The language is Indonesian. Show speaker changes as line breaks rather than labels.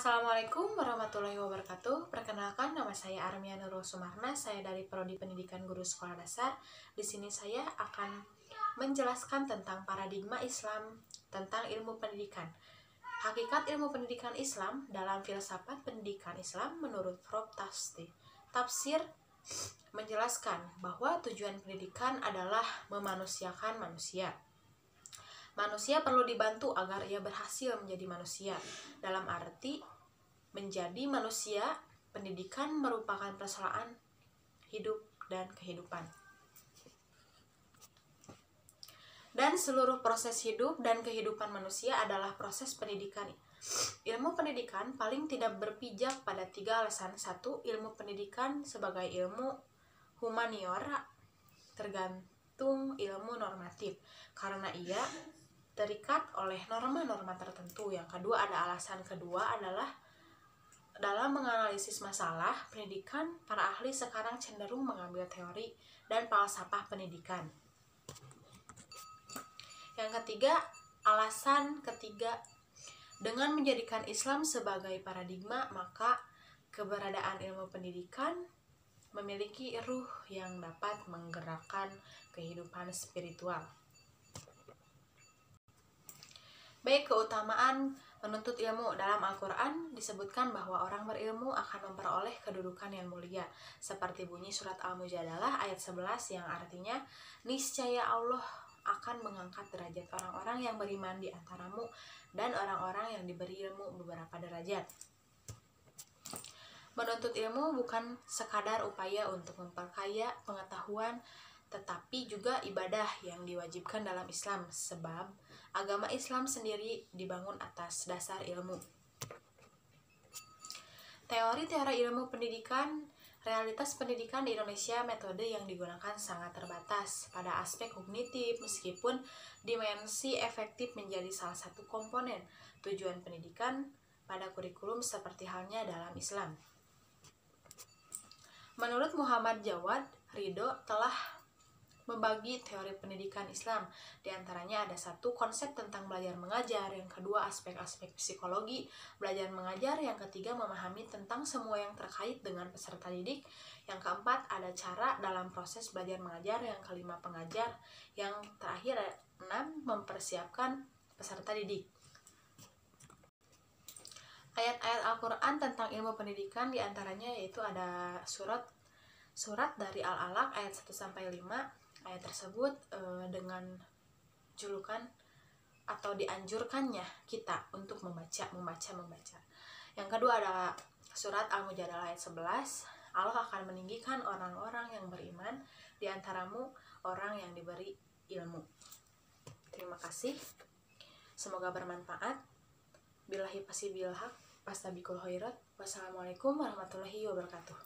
Assalamualaikum warahmatullahi wabarakatuh. Perkenalkan, nama saya Armia Nurul Sumarna. Saya dari Prodi Pendidikan Guru Sekolah Dasar. Di sini saya akan menjelaskan tentang paradigma Islam tentang ilmu pendidikan. Hakikat ilmu pendidikan Islam dalam filsafat pendidikan Islam menurut Prof. Tafsir menjelaskan bahwa tujuan pendidikan adalah memanusiakan manusia. Manusia perlu dibantu agar ia berhasil menjadi manusia. Dalam arti menjadi manusia, pendidikan merupakan persoalan hidup dan kehidupan. Dan seluruh proses hidup dan kehidupan manusia adalah proses pendidikan. Ilmu pendidikan paling tidak berpijak pada 3 alasan. 1. Ilmu pendidikan sebagai ilmu humaniora tergantung ilmu normatif, karena ia terikat oleh norma-norma tertentu. Yang kedua, ada alasan kedua adalah dalam menganalisis masalah pendidikan, para ahli sekarang cenderung mengambil teori dan falsafah pendidikan. Yang ketiga, alasan ketiga, dengan menjadikan Islam sebagai paradigma, maka keberadaan ilmu pendidikan memiliki ruh yang dapat menggerakkan kehidupan spiritual. Baik, keutamaan menuntut ilmu. Dalam Al-Quran disebutkan bahwa orang berilmu akan memperoleh kedudukan yang mulia, seperti bunyi surat Al-Mujadalah ayat 11 yang artinya, niscaya Allah akan mengangkat derajat orang-orang yang beriman di antaramu dan orang-orang yang diberi ilmu beberapa derajat. Menuntut ilmu bukan sekadar upaya untuk memperkaya pengetahuan, tetapi juga ibadah yang diwajibkan dalam Islam, sebab agama Islam sendiri dibangun atas dasar ilmu. Teori-teori ilmu pendidikan, realitas pendidikan di Indonesia, metode yang digunakan sangat terbatas pada aspek kognitif, meskipun dimensi efektif menjadi salah satu komponen tujuan pendidikan pada kurikulum seperti halnya dalam Islam. Menurut Muhammad Jawad Ridho telah membagi teori pendidikan Islam. Di antaranya ada 1. Konsep tentang belajar mengajar, yang kedua aspek-aspek psikologi belajar mengajar, yang ketiga memahami tentang semua yang terkait dengan peserta didik, yang keempat ada cara dalam proses belajar mengajar, yang kelima pengajar, yang terakhir 6 mempersiapkan peserta didik. Ayat-ayat Al-Quran tentang ilmu pendidikan diantaranya yaitu ada surat dari Al-Alaq ayat 1-5. Ayat tersebut dengan julukan atau dianjurkannya kita untuk membaca. Yang kedua adalah surat Al-Mujadalah ayat 11. Allah akan meninggikan orang-orang yang beriman di antaramu, orang yang diberi ilmu. Terima kasih. Semoga bermanfaat. Billahi taufiq wal hidayah. Wassalamualaikum warahmatullahi wabarakatuh.